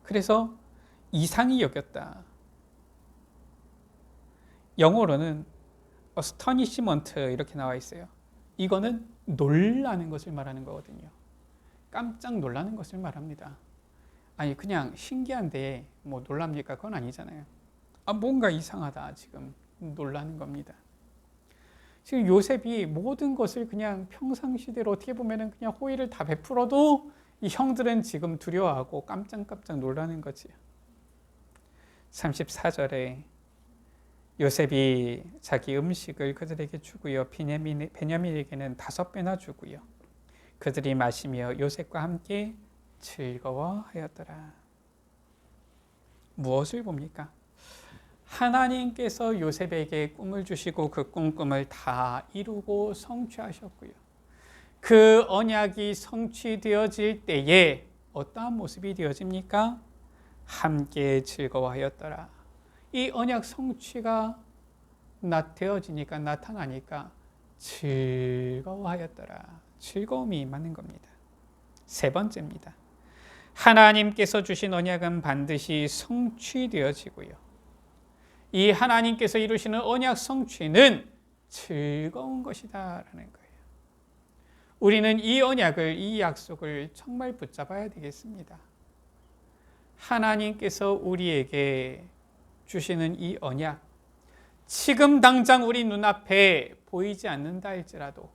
A: 그래서 이상히 여겼다. 영어로는 astonishment 이렇게 나와 있어요. 이거는 놀라는 것을 말하는 거거든요. 깜짝 놀라는 것을 말합니다. 아니 그냥 신기한데 뭐 놀랍니까? 그건 아니잖아요. 뭔가 이상하다 지금 놀라는 겁니다. 지금 요셉이 모든 것을 그냥 평상시대로 어떻게 보면은 그냥 호의를 다 베풀어도 이 형들은 지금 두려워하고 깜짝깜짝 놀라는 거지요. 34절에 요셉이 자기 음식을 그들에게 주고요. 베냐민에게는 5배나 주고요. 그들이 마시며 요셉과 함께 즐거워하였더라. 무엇을 봅니까? 하나님께서 요셉에게 꿈을 주시고 그 꿈을 다 이루고 성취하셨고요. 그 언약이 성취되어질 때에 어떠한 모습이 되어집니까? 함께 즐거워하였더라. 이 언약 성취가 나타나니까 즐거워하였더라. 즐거움이 임하는 겁니다. 세 번째입니다. 하나님께서 주신 언약은 반드시 성취되어지고요. 이 하나님께서 이루시는 언약 성취는 즐거운 것이다라는 거예요. 우리는 이 언약을, 이 약속을 정말 붙잡아야 되겠습니다. 하나님께서 우리에게 주시는 이 언약, 지금 당장 우리 눈앞에 보이지 않는다 할지라도,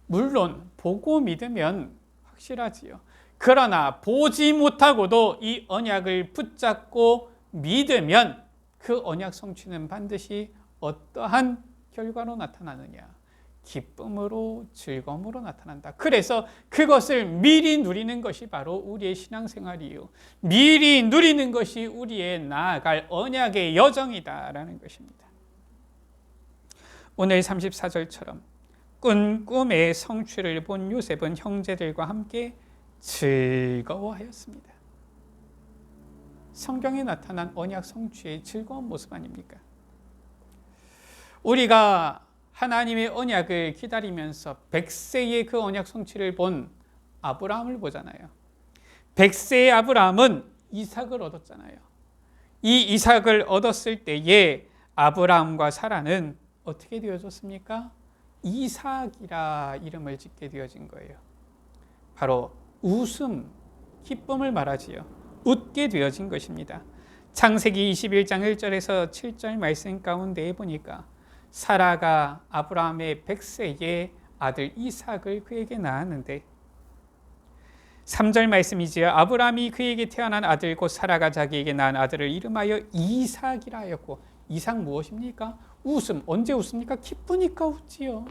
A: 물론 보고 믿으면 확실하지요. 그러나 보지 못하고도 이 언약을 붙잡고 믿으면 그 언약 성취는 반드시 어떠한 결과로 나타나느냐? 기쁨으로, 즐거움으로 나타난다. 그래서 그것을 미리 누리는 것이 바로 우리의 신앙생활이요. 미리 누리는 것이 우리의 나아갈 언약의 여정이다라는 것입니다. 오늘 34절처럼 꿈의 성취를 본 요셉은 형제들과 함께 즐거워하였습니다. 성경에 나타난 언약 성취의 즐거운 모습 아닙니까? 우리가 하나님의 언약을 기다리면서 100세의 그 언약 성취를 본 아브라함을 보잖아요. 100세의 아브라함은 이삭을 얻었잖아요. 이 이삭을 얻었을 때에 아브라함과 사라는 어떻게 되어졌습니까? 이삭이라 이름을 짓게 되어진 거예요. 바로 웃음, 기쁨을 말하지요. 웃게 되어진 것입니다. 창세기 21장 1절에서 7절 말씀 가운데에 보니까 사라가 아브라함의 100세의 아들 이삭을 그에게 낳았는데 3절 말씀이지요. 아브라함이 그에게 태어난 아들 곧 사라가 자기에게 낳은 아들을 이름하여 이삭이라 하였고, 이삭 무엇입니까? 웃음. 언제 웃습니까? 기쁘니까 웃지요.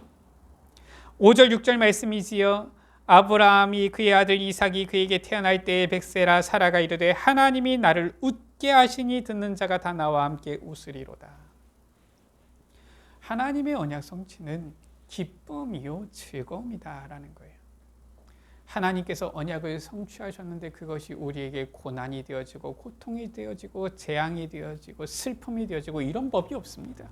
A: 5절 6절 말씀이지요. 아브라함이 그의 아들 이삭이 그에게 태어날 때에 100세라 사라가 이르되 하나님이 나를 웃게 하시니 듣는 자가 다 나와 함께 웃으리로다. 하나님의 언약 성취는 기쁨이요 즐거움이다라는 거예요. 하나님께서 언약을 성취하셨는데 그것이 우리에게 고난이 되어지고 고통이 되어지고 재앙이 되어지고 슬픔이 되어지고 이런 법이 없습니다.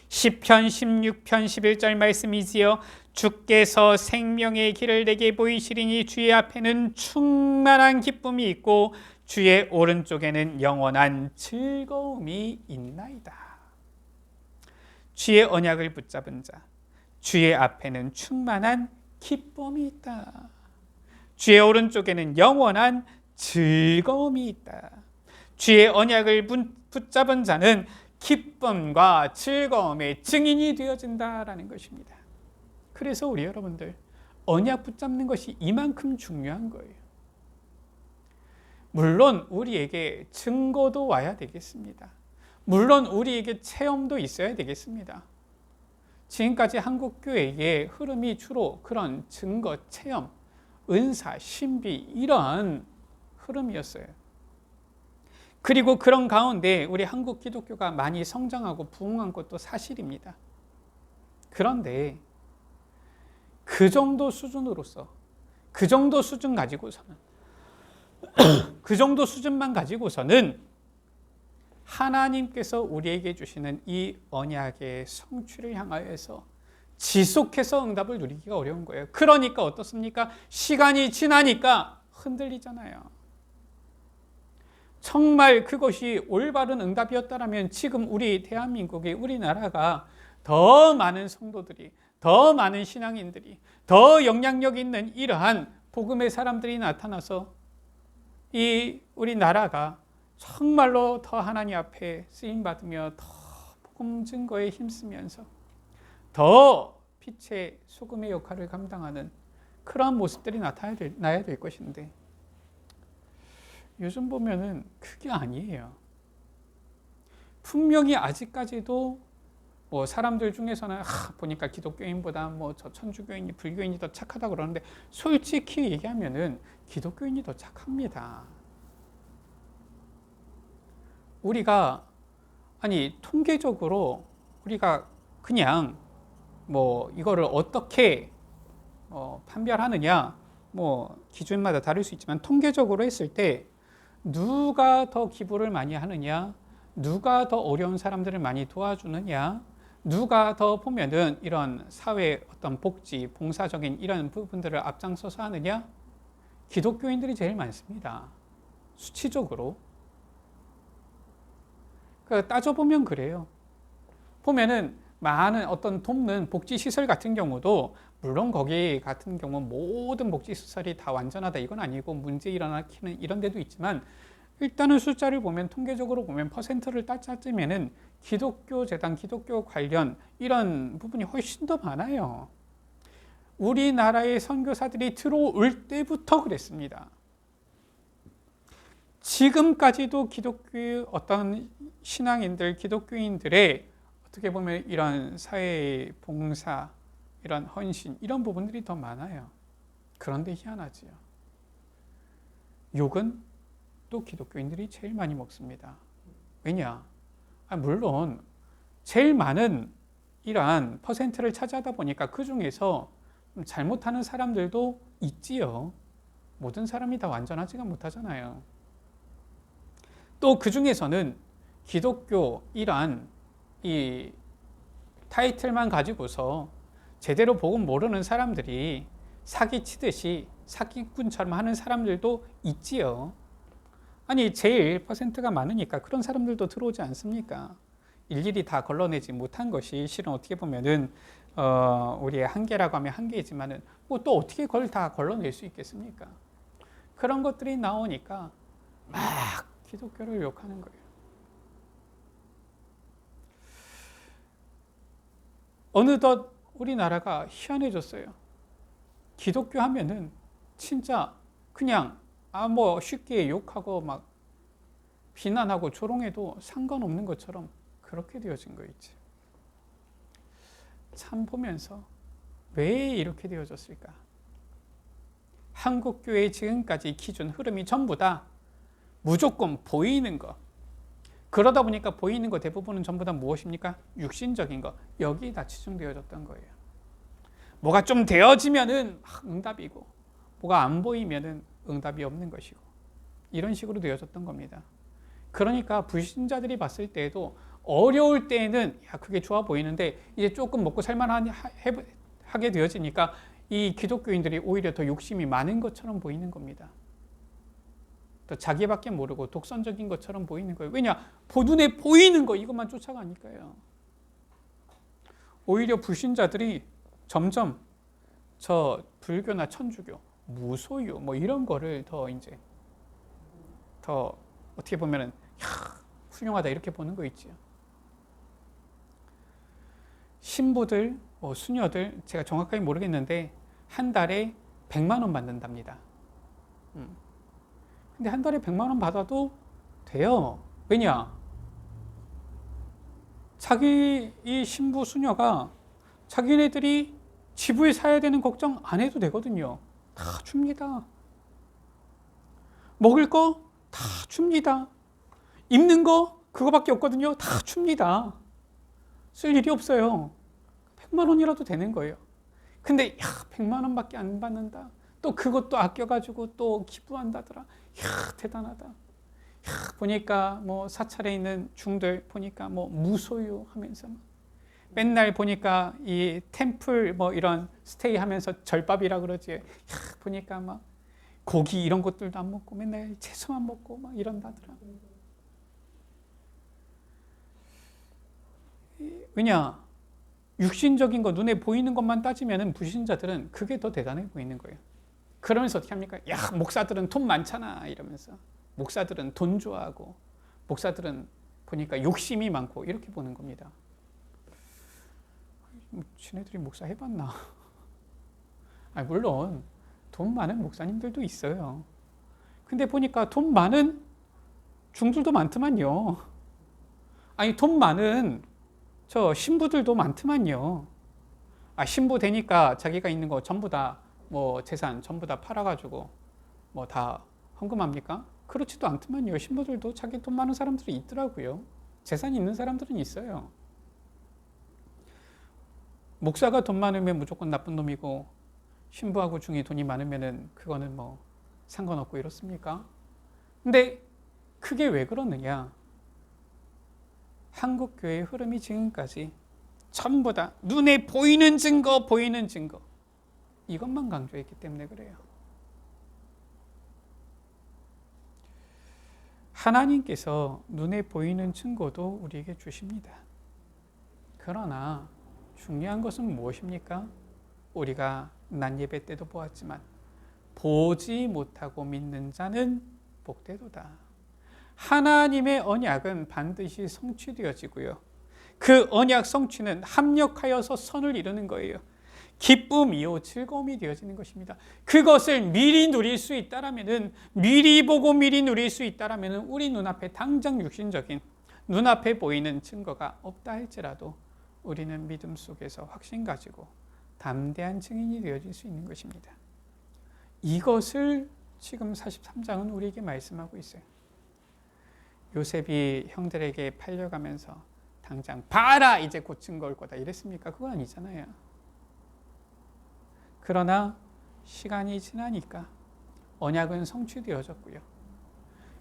A: 시편 16편 11절 말씀이지요. 주께서 생명의 길을 내게 보이시리니 주의 앞에는 충만한 기쁨이 있고 주의 오른쪽에는 영원한 즐거움이 있나이다. 주의 언약을 붙잡은 자, 주의 앞에는 충만한 기쁨이 있다. 주의 오른쪽에는 영원한 즐거움이 있다. 주의 언약을 붙잡은 자는 기쁨과 즐거움의 증인이 되어진다라는 것입니다. 그래서 우리 여러분들 언약 붙잡는 것이 이만큼 중요한 거예요. 물론 우리에게 증거도 와야 되겠습니다. 물론 우리에게 체험도 있어야 되겠습니다. 지금까지 한국교회의 흐름이 주로 그런 증거, 체험, 은사, 신비 이런 흐름이었어요. 그리고 그런 가운데 우리 한국 기독교가 많이 성장하고 부흥한 것도 사실입니다. 그런데 그 정도 수준으로서, 그 정도 수준 가지고서는 그 정도 수준만 가지고서는 하나님께서 우리에게 주시는 이 언약의 성취를 향하여서 지속해서 응답을 누리기가 어려운 거예요. 그러니까 어떻습니까? 시간이 지나니까 흔들리잖아요. 정말 그것이 올바른 응답이었다면 지금 우리 대한민국이, 우리나라가 더 많은 성도들이, 더 많은 신앙인들이, 더 영향력 있는 이러한 복음의 사람들이 나타나서 이 우리나라가 정말로 더 하나님 앞에 쓰임받으며 더 복음 증거에 힘쓰면서 더 빛의 소금의 역할을 감당하는 그러한 모습들이 나타나야 될 것인데 요즘 보면은 그게 아니에요. 분명히 아직까지도 뭐 사람들 중에서는 보니까 기독교인보다 뭐 저 천주교인이 불교인이 더 착하다 그러는데 솔직히 얘기하면은 기독교인이 더 착합니다. 우리가 아니 통계적으로 우리가 그냥 뭐 이거를 어떻게 판별하느냐 뭐 기준마다 다를 수 있지만 통계적으로 했을 때 누가 더 기부를 많이 하느냐, 누가 더 어려운 사람들을 많이 도와주느냐, 누가 더 보면은 이런 사회 어떤 복지, 봉사적인 이런 부분들을 앞장서서 하느냐, 기독교인들이 제일 많습니다. 수치적으로. 따져보면 그래요. 보면은 많은 어떤 돕는 복지시설 같은 경우도 물론 거기 같은 경우는 모든 복지시설이 다 완전하다 이건 아니고 문제 일어나는 이런 데도 있지만 일단은 숫자를 보면 통계적으로 보면 퍼센트를 따지면은 기독교 재단, 기독교 관련 이런 부분이 훨씬 더 많아요. 우리나라의 선교사들이 들어올 때부터 그랬습니다. 지금까지도 기독교 어떤 신앙인들, 기독교인들의 어떻게 보면 이런 사회 봉사, 이런 헌신, 이런 부분들이 더 많아요. 그런데 희한하지요. 욕은 또 기독교인들이 제일 많이 먹습니다. 왜냐? 물론 제일 많은 이러한 퍼센트를 차지하다 보니까 그 중에서 잘못하는 사람들도 있지요. 모든 사람이 다 완전하지가 못하잖아요. 또 그 중에서는 기독교 이러한 이 타이틀만 가지고서 제대로 복음 모르는 사람들이 사기치듯이 사기꾼처럼 하는 사람들도 있지요. 아니 제일 퍼센트가 많으니까 그런 사람들도 들어오지 않습니까? 일일이 다 걸러내지 못한 것이 실은 어떻게 보면은 우리의 한계라고 하면 한계이지만은 뭐 또 어떻게 그걸 다 걸러낼 수 있겠습니까? 그런 것들이 나오니까 막 기독교를 욕하는 거예요. 어느덧 우리나라가 희한해졌어요. 기독교 하면은 진짜 그냥 뭐 쉽게 욕하고 막 비난하고 조롱해도 상관없는 것처럼 그렇게 되어진 거 있지. 참 보면서 왜 이렇게 되어졌을까? 한국교회의 지금까지 기준 흐름이 전부 다 무조건 보이는 거. 그러다 보니까 보이는 거 대부분은 전부 다 무엇입니까? 육신적인 거. 여기에 다 치중되어졌던 거예요. 뭐가 좀 되어지면은 응답이고 뭐가 안 보이면은 응답이 없는 것이고 이런 식으로 되어졌던 겁니다. 그러니까 불신자들이 봤을 때에도 어려울 때에는 야 그게 좋아 보이는데 이제 조금 먹고 살만하게 되어지니까 이 기독교인들이 오히려 더 욕심이 많은 것처럼 보이는 겁니다. 더 자기밖에 모르고 독선적인 것처럼 보이는 거예요. 왜냐? 눈에 보이는 거 이것만 쫓아가니까요. 오히려 불신자들이 점점 저 불교나 천주교, 무소유 뭐 이런 거를 더 이제 더 어떻게 보면은 훌륭하다 이렇게 보는 거 있지요. 신부들, 수녀들 제가 정확하게 모르겠는데 한 달에 100만 원 받는답니다. 근데 한 달에 100만 원 받아도 돼요. 왜냐? 자기 이 신부 수녀가 자기네들이 집을 사야 되는 걱정 안 해도 되거든요. 다 줍니다. 먹을 거 다 줍니다. 입는 거 그거밖에 없거든요. 다 줍니다. 쓸 일이 없어요. 100만 원이라도 되는 거예요. 근데 100만 원밖에 안 받는다. 또 그것도 아껴가지고 또 기부한다더라. 대단하다. 보니까 뭐 사찰에 있는 중들 보니까 뭐 무소유 하면서 맨날 보니까 이 템플 뭐 이런 스테이 하면서 절밥이라 그러지. 보니까 막 고기 이런 것들도 안 먹고 맨날 채소만 먹고 막 이런다더라. 왜냐? 육신적인 거, 눈에 보이는 것만 따지면 불신자들은 그게 더 대단해 보이는 거예요. 그러면서 어떻게 합니까? 야, 목사들은 돈 많잖아 이러면서, 목사들은 돈 좋아하고, 목사들은 보니까 욕심이 많고, 이렇게 보는 겁니다. 지네들이 목사 해봤나? 물론 돈 많은 목사님들도 있어요. 근데 보니까 돈 많은 중들도 많더만요. 돈 많은 저 신부들도 많더만요. 신부 되니까 자기가 있는 거 전부 다 뭐 재산 전부 다 팔아가지고 뭐 다 헌금합니까? 그렇지도 않더만요. 신부들도 자기 돈 많은 사람들이 있더라고요. 재산이 있는 사람들은 있어요. 목사가 돈 많으면 무조건 나쁜 놈이고, 신부하고 중이 돈이 많으면은 그거는 뭐 상관없고 이렇습니까? 근데 그게 왜 그러느냐? 한국 교회의 흐름이 지금까지 전부 다 눈에 보이는 증거, 보이는 증거, 이것만 강조했기 때문에 그래요. 하나님께서 눈에 보이는 증거도 우리에게 주십니다. 그러나 중요한 것은 무엇입니까? 우리가 난 예배 때도 보았지만, 보지 못하고 믿는 자는 복되도다. 하나님의 언약은 반드시 성취되어지고요. 그 언약 성취는 합력하여서 선을 이루는 거예요. 기쁨이요 즐거움이 되어지는 것입니다. 그것을 미리 누릴 수 있다라면은, 미리 보고 미리 누릴 수 있다라면은, 우리 눈앞에 당장 육신적인 눈앞에 보이는 증거가 없다 할지라도 우리는 믿음 속에서 확신 가지고 담대한 증인이 되어질 수 있는 것입니다. 이것을 지금 43장은 우리에게 말씀하고 있어요. 요셉이 형들에게 팔려가면서 당장 봐라 이제 곧 증거 올 거다 이랬습니까? 그건 아니잖아요. 그러나 시간이 지나니까 언약은 성취되어졌고요.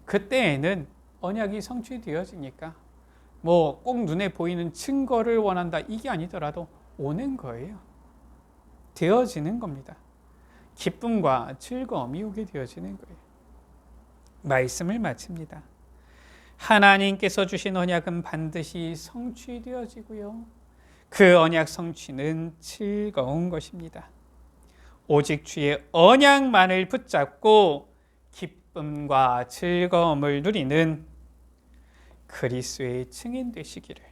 A: 그때에는 언약이 성취되어지니까 뭐 꼭 눈에 보이는 증거를 원한다 이게 아니더라도 오는 거예요. 되어지는 겁니다. 기쁨과 즐거움이 오게 되어지는 거예요. 말씀을 마칩니다. 하나님께서 주신 언약은 반드시 성취되어지고요. 그 언약 성취는 즐거운 것입니다. 오직 주의 언약만을 붙잡고 기쁨과 즐거움을 누리는 그리스도의 증인 되시기를,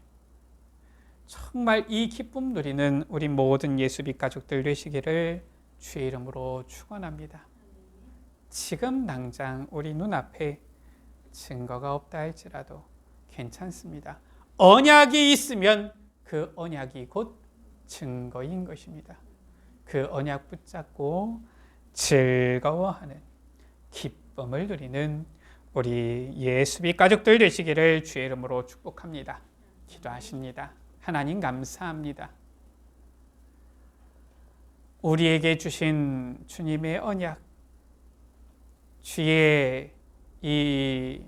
A: 정말 이 기쁨 누리는 우리 모든 예수빛 가족들 되시기를 주의 이름으로 축원합니다. 지금 당장 우리 눈앞에 증거가 없다 할지라도 괜찮습니다. 언약이 있으면 그 언약이 곧 증거인 것입니다. 그 언약 붙잡고 즐거워하는, 기쁨을 누리는 우리 예수빛 가족들 되시기를 주의 이름으로 축복합니다. 기도하십니다. 하나님 감사합니다. 우리에게 주신 주님의 언약, 주의 이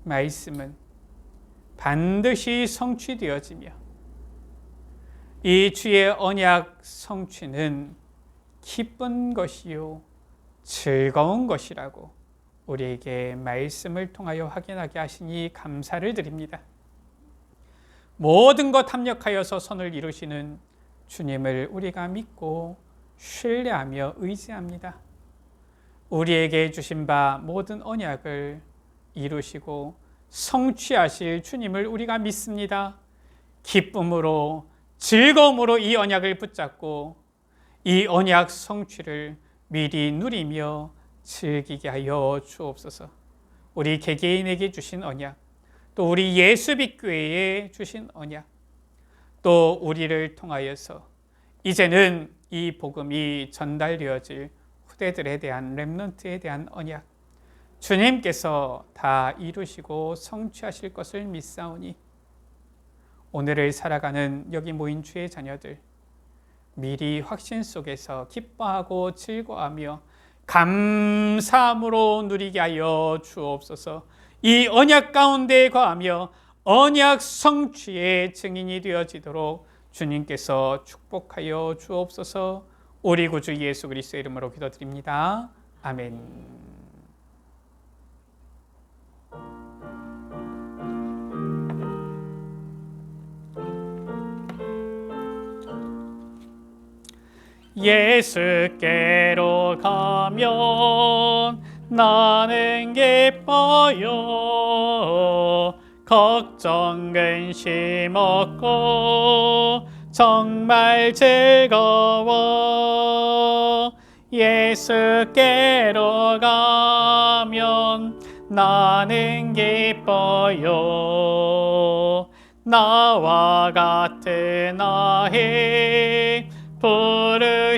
A: 말씀은 반드시 성취되어지며, 이 주의 언약 성취는 기쁜 것이요 즐거운 것이라고 우리에게 말씀을 통하여 확인하게 하시니 감사를 드립니다. 모든 것 합력하여서 선을 이루시는 주님을 우리가 믿고 신뢰하며 의지합니다. 우리에게 주신 바 모든 언약을 이루시고 성취하실 주님을 우리가 믿습니다. 기쁨으로 즐거움으로 이 언약을 붙잡고 이 언약 성취를 미리 누리며 즐기게 하여 주옵소서. 우리 개개인에게 주신 언약, 또 우리 예수빛 교회에 주신 언약, 또 우리를 통하여서 이제는 이 복음이 전달되어질 후대들에 대한 렘넌트에 대한 언약, 주님께서 다 이루시고 성취하실 것을 믿사오니 오늘을 살아가는 여기 모인 주의 자녀들 미리 확신 속에서 기뻐하고 즐거워하며 감사함으로 누리게 하여 주옵소서. 이 언약 가운데 거하며 언약 성취의 증인이 되어지도록 주님께서 축복하여 주옵소서. 우리 구주 예수 그리스도의 이름으로 기도드립니다. 아멘. 예수께로 가면 나는 기뻐요. 걱정 근심 없고 정말 즐거워. 예수께로 가면 나는 기뻐요. 나와 같은 아이 부르셨어요.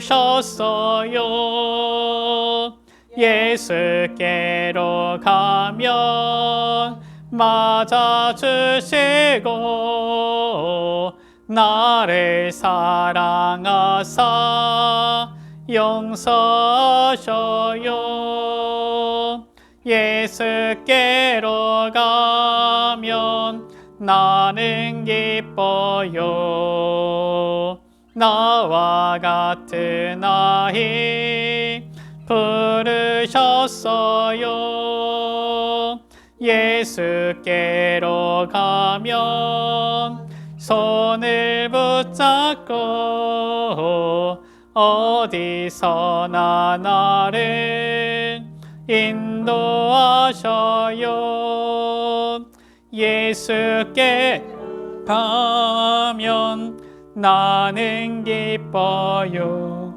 A: 예수께로 가면 맞아주시고 나를 사랑하사 용서하셔요. 예수께로 가면 나는 기뻐요. 나와 같은 아이 부르셨어요. 예수께로 가면 손을 붙잡고 어디서나 나를 인도하셔요. 예수께 가면 나는 기뻐요.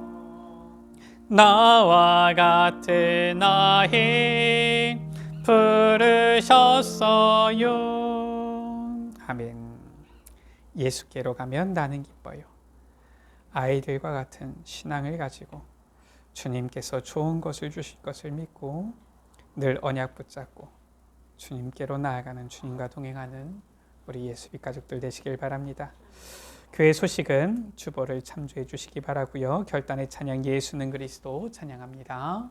A: 나와 같은 아이 부르셨어요. 아멘. 예수께로 가면 나는 기뻐요. 아이들과 같은 신앙을 가지고 주님께서 좋은 것을 주실 것을 믿고 늘 언약 붙잡고 주님께로 나아가는, 주님과 동행하는 우리 예수빛 가족들 되시길 바랍니다. 교회 소식은 주보를 참조해 주시기 바라고요. 결단의 찬양 예수는 그리스도 찬양합니다.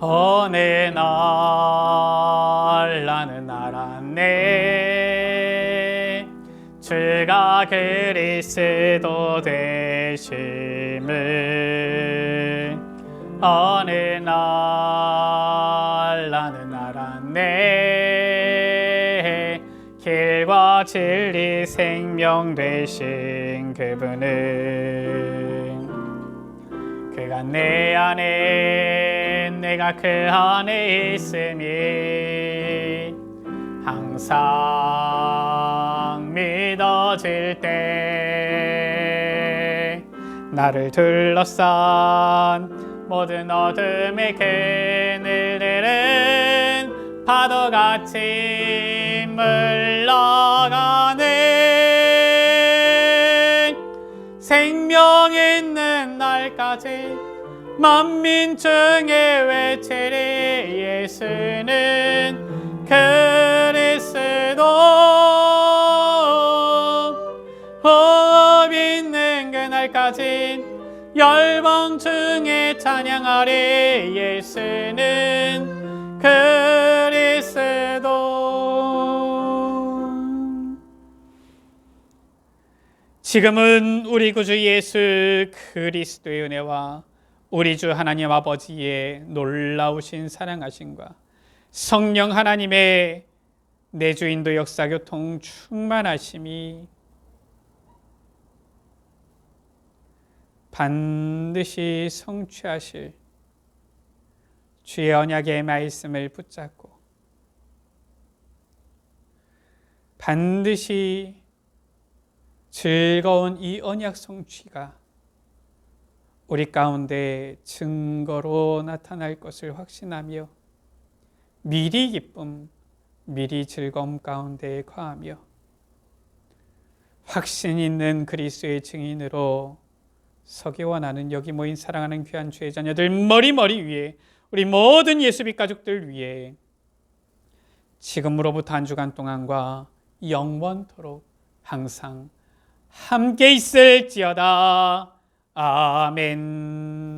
A: 어느 날 나는 알았네, 주가 그리스도 되심을. 어느 날 나는 알았네, 길과 진리 생명 되신 그분은. 그가 내 안에 내가 그 안에 있으니 항상 믿어질 때 나를 둘러싼 모든 어둠의 그늘들은 파도같이 물러가네. 생명 있는 날까지 만민 중에 외치리 예수는 그리스도. 호흡 있는 그날까지 열방 중에 찬양하리 예수는 그리스도. 지금은 우리 구주 예수 그리스도의 은혜와 우리 주 하나님 아버지의 놀라우신 사랑하심과 성령 하나님의 내주인도 역사교통 충만하심이 반드시 성취하실 주의 언약의 말씀을 붙잡고 반드시 즐거운 이 언약 성취가 우리 가운데 증거로 나타날 것을 확신하며 미리 기쁨, 미리 즐거움 가운데 거하며 확신 있는 그리스도의 증인으로 서기 원하는 여기 모인 사랑하는 귀한 주의 자녀들 머리 위에 우리 모든 예수빛 가족들 위에 지금으로부터 한 주간 동안과 영원토록 항상 함께 있을지어다. 아멘.